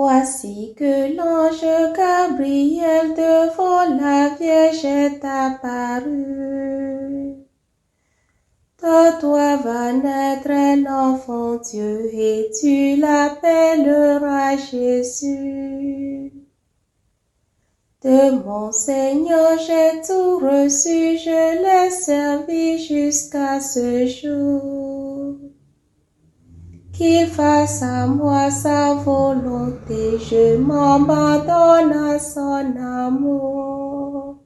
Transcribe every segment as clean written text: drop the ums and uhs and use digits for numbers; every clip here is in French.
Voici que l'ange Gabriel devant la Vierge est apparu. De toi va naître un enfant Dieu et tu l'appelleras Jésus. De mon Seigneur j'ai tout reçu, je l'ai servi jusqu'à ce jour. Qu'il fasse à moi sa volonté, je m'abandonne à son amour.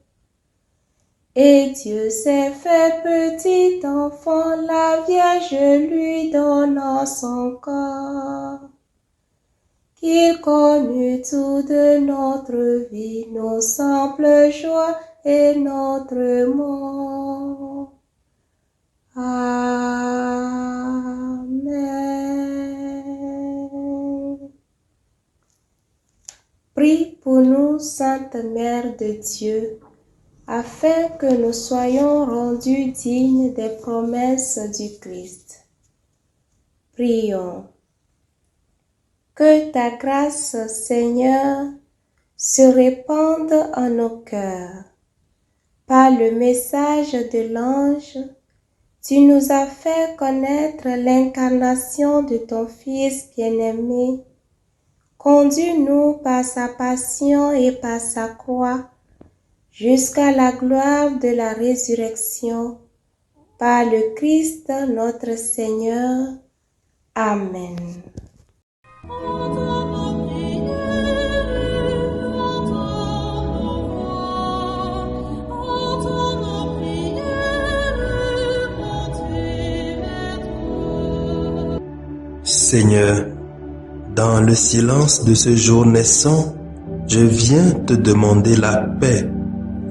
Et Dieu s'est fait petit enfant, la Vierge lui donnant son corps. Qu'il connût tout de notre vie, nos simples joies et notre mort. Amen. Prie pour nous, Sainte Mère de Dieu, afin que nous soyons rendus dignes des promesses du Christ. Prions. Que ta grâce, Seigneur, se répande en nos cœurs. Par le message de l'ange, tu nous as fait connaître l'incarnation de ton Fils bien-aimé. Conduis-nous par sa passion et par sa croix, jusqu'à la gloire de la résurrection, par le Christ notre Seigneur. Amen. Seigneur, dans le silence de ce jour naissant, je viens te demander la paix,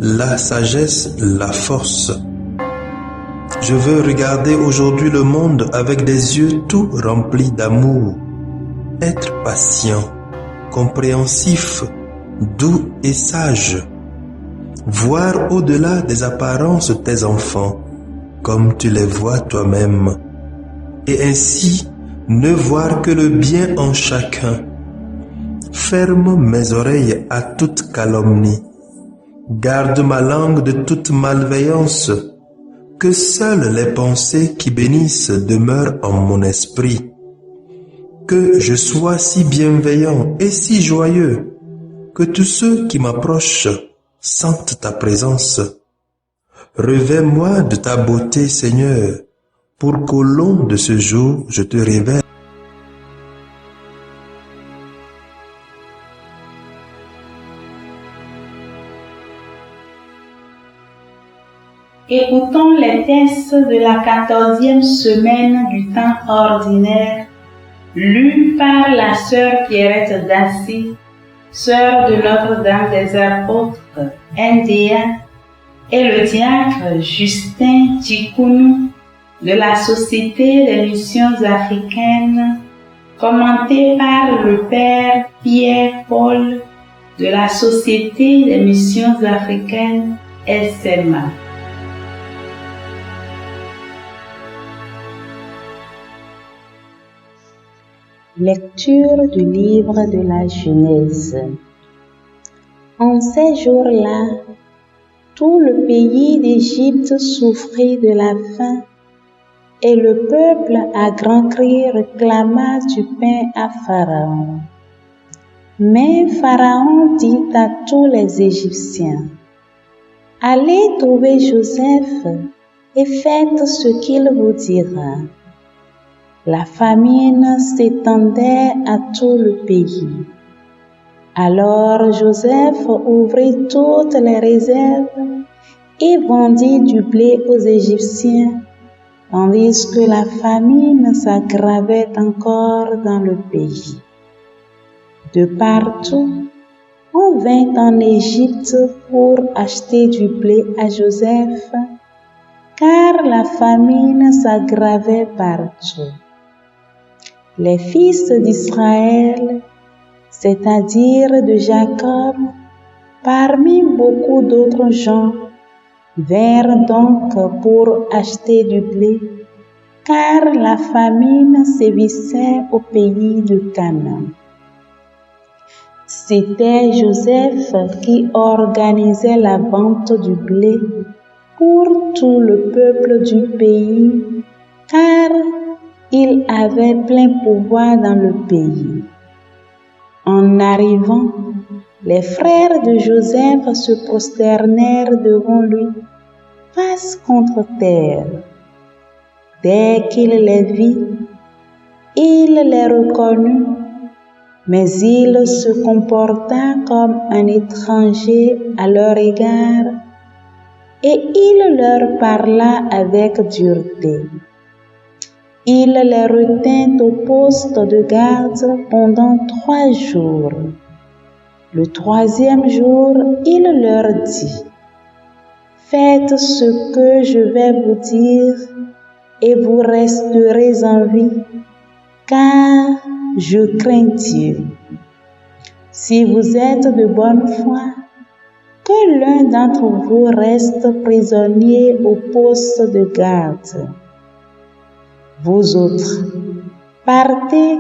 la sagesse, la force. Je veux regarder aujourd'hui le monde avec des yeux tout remplis d'amour, être patient, compréhensif, doux et sage, voir au-delà des apparences tes enfants, comme tu les vois toi-même, et ainsi ne voir que le bien en chacun. Ferme mes oreilles à toute calomnie. Garde ma langue de toute malveillance. Que seules les pensées qui bénissent demeurent en mon esprit. Que je sois si bienveillant et si joyeux que tous ceux qui m'approchent sentent ta présence. Revêts-moi de ta beauté, Seigneur, pour qu'au long de ce jour, je te révèle. Écoutons les textes de la 14e semaine du temps ordinaire, lus par la sœur Pierrette Dassy, sœur de Notre-Dame des Apôtres, NDA, et le diacre Justin Tchikounou de la Société des Missions Africaines, commenté par le Père Pierre Paul de la Société des Missions Africaines, SMA. Lecture du livre de la Genèse. En ces jours-là, tout le pays d'Égypte souffrit de la faim et le peuple à grand cri réclama du pain à Pharaon. Mais Pharaon dit à tous les Égyptiens, « Allez trouver Joseph et faites ce qu'il vous dira. » La famine s'étendait à tout le pays. Alors Joseph ouvrit toutes les réserves et vendit du blé aux Égyptiens, tandis que la famine s'aggravait encore dans le pays. De partout, on vint en Égypte pour acheter du blé à Joseph, car la famine s'aggravait partout. Les fils d'Israël, c'est-à-dire de Jacob, parmi beaucoup d'autres gens, vinrent donc pour acheter du blé, car la famine sévissait au pays de Canaan. C'était Joseph qui organisait la vente du blé pour tout le peuple du pays, car il avait plein pouvoir dans le pays. En arrivant, les frères de Joseph se prosternèrent devant lui, face contre terre. Dès qu'il les vit, il les reconnut, mais il se comporta comme un étranger à leur égard et il leur parla avec dureté. Il les retint au poste de garde pendant 3 jours. Le 3e jour, il leur dit: « Faites ce que je vais vous dire et vous resterez en vie, car je crains Dieu. Si vous êtes de bonne foi, que l'un d'entre vous reste prisonnier au poste de garde. Vous autres, partez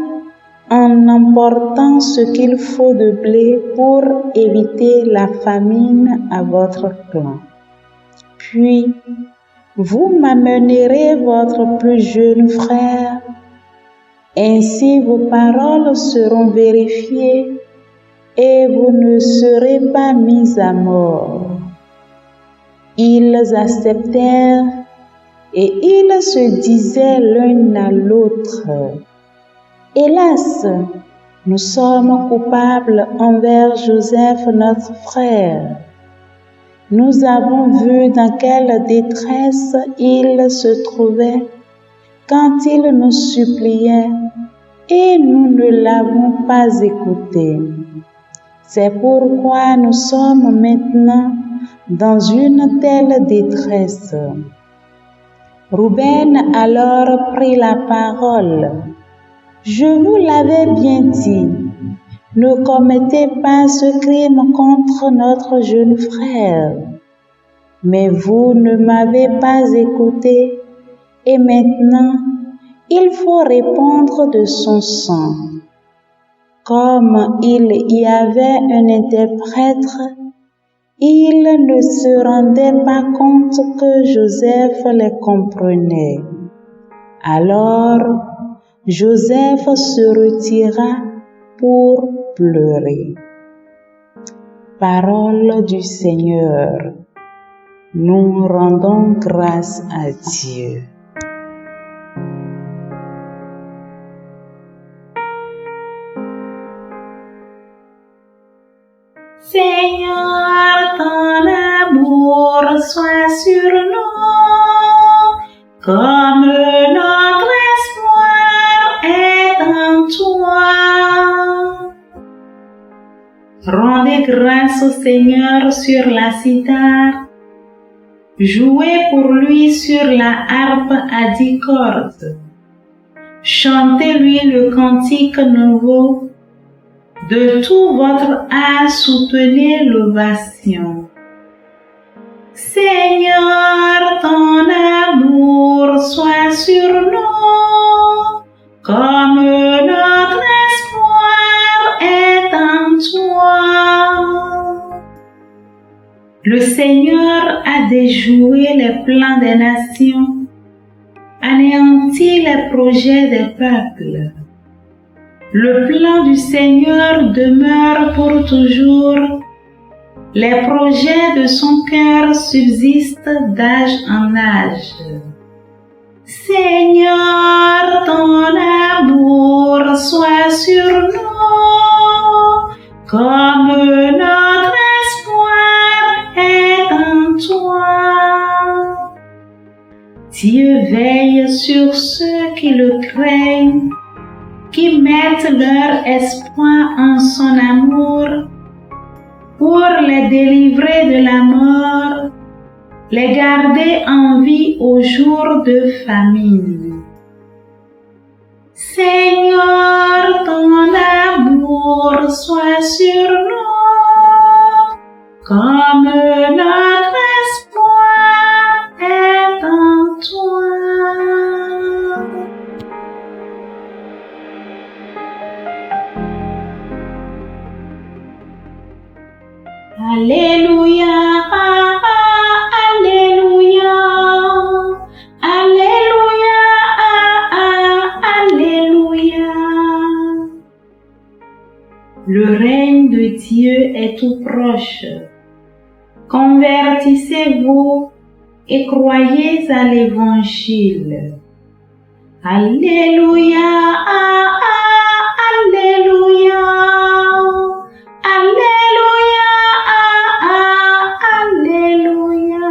en emportant ce qu'il faut de blé pour éviter la famine à votre plan. Puis, vous m'amènerez votre plus jeune frère. Ainsi vos paroles seront vérifiées et vous ne serez pas mis à mort. » Ils acceptèrent et ils se disaient l'un à l'autre: « Hélas, nous sommes coupables envers Joseph notre frère. Nous avons vu dans quelle détresse il se trouvait quand il nous suppliait et nous ne l'avons pas écouté. C'est pourquoi nous sommes maintenant dans une telle détresse. » Rouben alors prit la parole. « Je vous l'avais bien dit, ne commettez pas ce crime contre notre jeune frère. Mais vous ne m'avez pas écouté et maintenant il faut répondre de son sang. » Comme il y avait un interprète, ils ne se rendaient pas compte que Joseph les comprenait. Alors, Joseph se retira pour pleurer. Parole du Seigneur. Nous rendons grâce à Dieu. Seigneur, ton amour soit sur nous, comme notre espoir est en toi. Rendez grâce au Seigneur sur la cithare, jouez pour lui sur la harpe à 10 cordes. Chantez-lui le cantique nouveau. De tout votre âme soutenez l'ovation. Seigneur, ton amour soit sur nous, comme notre espoir est en toi. Le Seigneur a déjoué les plans des nations, anéanti les projets des peuples. Le plan du Seigneur demeure pour toujours. Les projets de son cœur subsistent d'âge en âge. Seigneur, ton amour soit sur nous, comme notre espoir est en toi. Dieu veille sur ceux qui le craignent, qui mettent leur espoir en son amour, pour les délivrer de la mort, les garder en vie au jour de famine. Seigneur, ton amour soit sur nous, comme notre espoir est en toi. Alléluia, Alléluia, Alléluia, Alléluia. Le règne de Dieu est tout proche. Convertissez-vous et croyez à l'Évangile. Alléluia, Alléluia, Alléluia, Alléluia.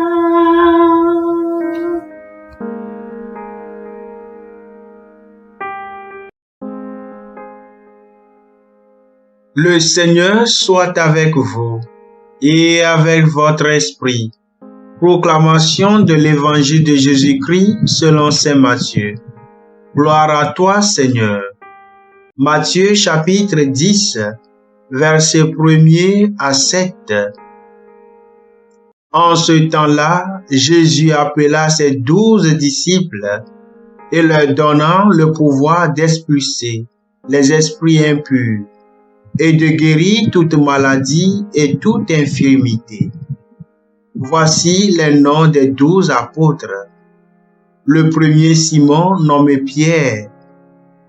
Le Seigneur soit avec vous et avec votre esprit. Proclamation de l'Évangile de Jésus-Christ selon saint Matthieu. Gloire à toi, Seigneur. Matthieu chapitre 10, versets 1er à 7. En ce temps-là, Jésus appela ses 12 disciples et leur donna le pouvoir d'expulser les esprits impurs et de guérir toute maladie et toute infirmité. Voici les noms des 12 apôtres. Le premier Simon, nommé Pierre,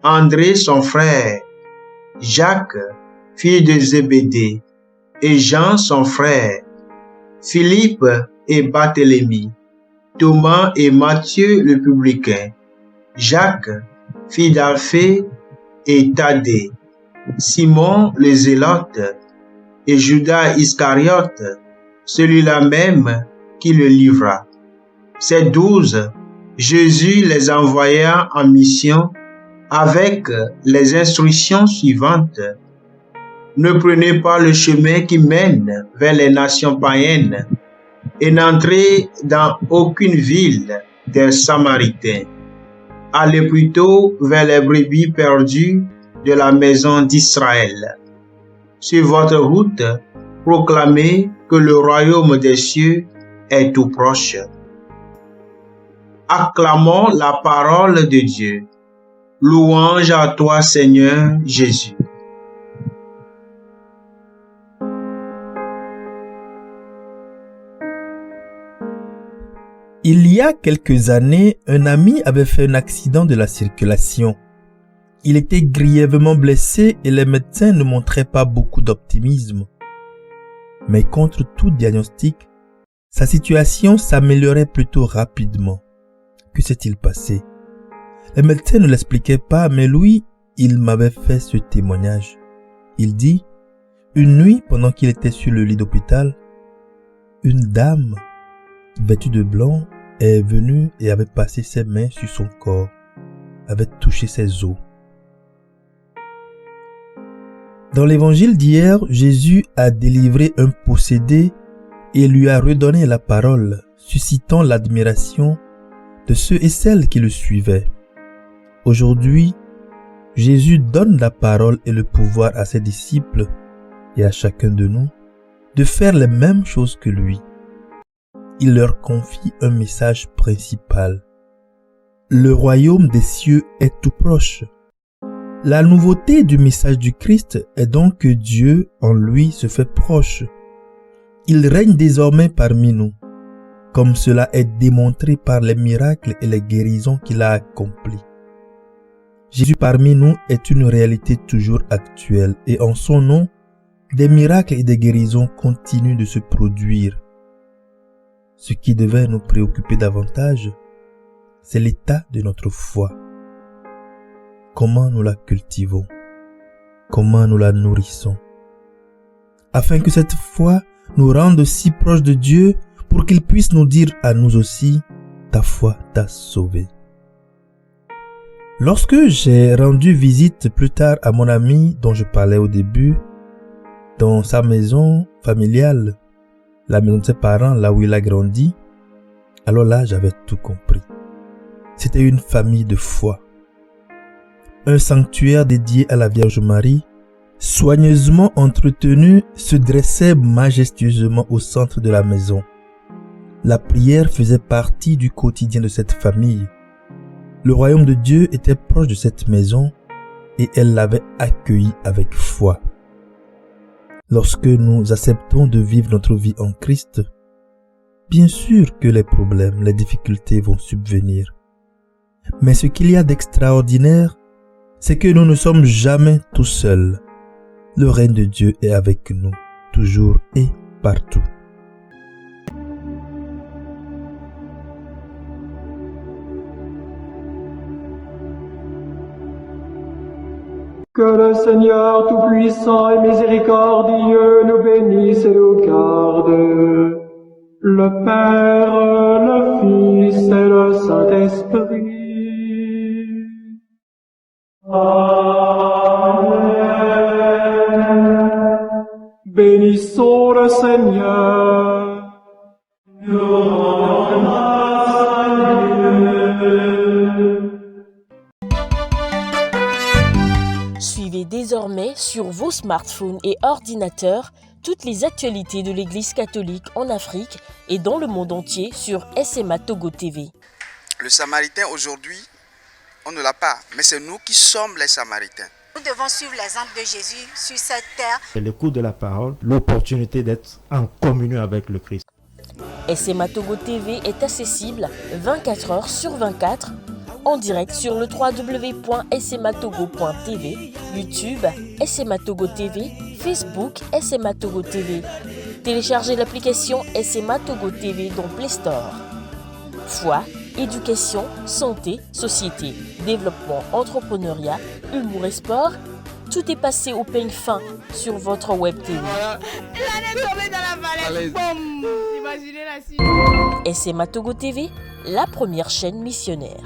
André son frère, Jacques, fils de Zébédée, et Jean son frère, Philippe et Barthélemy, Thomas et Matthieu le publicain, Jacques, fils d'Alphée et Thaddée, Simon le zélote et Judas Iscariote, celui-là même qui le livra. Ces 12, Jésus les envoya en mission avec les instructions suivantes. Ne prenez pas le chemin qui mène vers les nations païennes et n'entrez dans aucune ville des Samaritains. Allez plutôt vers les brebis perdues de la maison d'Israël. Sur votre route, proclamez que le royaume des cieux est tout proche. Acclamons la parole de Dieu. Louange à toi, Seigneur Jésus. Il y a quelques années, un ami avait fait un accident de la circulation. Il était grièvement blessé et les médecins ne montraient pas beaucoup d'optimisme. Mais contre tout diagnostic, sa situation s'améliorait plutôt rapidement. Que s'est-il passé? Les médecins ne l'expliquaient pas, mais lui, il m'avait fait ce témoignage. Il dit, une nuit, pendant qu'il était sur le lit d'hôpital, une dame, vêtue de blanc, est venue et avait passé ses mains sur son corps, avait touché ses os. Dans l'évangile d'hier, Jésus a délivré un possédé et lui a redonné la parole, suscitant l'admiration de ceux et celles qui le suivaient. Aujourd'hui, Jésus donne la parole et le pouvoir à ses disciples et à chacun de nous de faire les mêmes choses que lui. Il leur confie un message principal. Le royaume des cieux est tout proche. La nouveauté du message du Christ est donc que Dieu, en lui, se fait proche. Il règne désormais parmi nous, comme cela est démontré par les miracles et les guérisons qu'il a accomplis. Jésus parmi nous est une réalité toujours actuelle et en son nom, des miracles et des guérisons continuent de se produire. Ce qui devait nous préoccuper davantage, c'est l'état de notre foi. Comment nous la cultivons? Comment nous la nourrissons? Afin que cette foi nous rende si proches de Dieu pour qu'il puisse nous dire à nous aussi, ta foi t'a sauvé. Lorsque j'ai rendu visite plus tard à mon ami dont je parlais au début, dans sa maison familiale, la maison de ses parents, là où il a grandi, alors là, j'avais tout compris. C'était une famille de foi. Un sanctuaire dédié à la Vierge Marie, soigneusement entretenu, se dressait majestueusement au centre de la maison. La prière faisait partie du quotidien de cette famille. Le royaume de Dieu était proche de cette maison et elle l'avait accueilli avec foi. Lorsque nous acceptons de vivre notre vie en Christ, bien sûr que les problèmes, les difficultés vont subvenir. Mais ce qu'il y a d'extraordinaire, c'est que nous ne sommes jamais tout seuls. Le règne de Dieu est avec nous, toujours et partout. Que le Seigneur Tout-Puissant et Miséricordieux nous bénisse et nous garde, le Père, le Fils et le Saint-Esprit. Amen. Bénissons le Seigneur. Nous rendons grâce à Dieu. Suivez désormais sur vos smartphones et ordinateurs toutes les actualités de l'Église catholique en Afrique et dans le monde entier sur SMA Togo TV. Le Samaritain aujourd'hui, on ne l'a pas, mais c'est nous qui sommes les Samaritains. Nous devons suivre l'exemple de Jésus sur cette terre. L'écoute de la parole, l'opportunité d'être en communion avec le Christ. SMA Togo TV est accessible 24 heures sur 24 en direct sur le www.smatogo.tv, YouTube, SMA Togo TV, Facebook, SMA Togo TV. Téléchargez l'application SMA Togo TV dans Play Store. Foi, éducation, santé, société, développement, entrepreneuriat, humour et sport, tout est passé au peigne fin sur votre web TV. SMA Togo TV, la première chaîne missionnaire.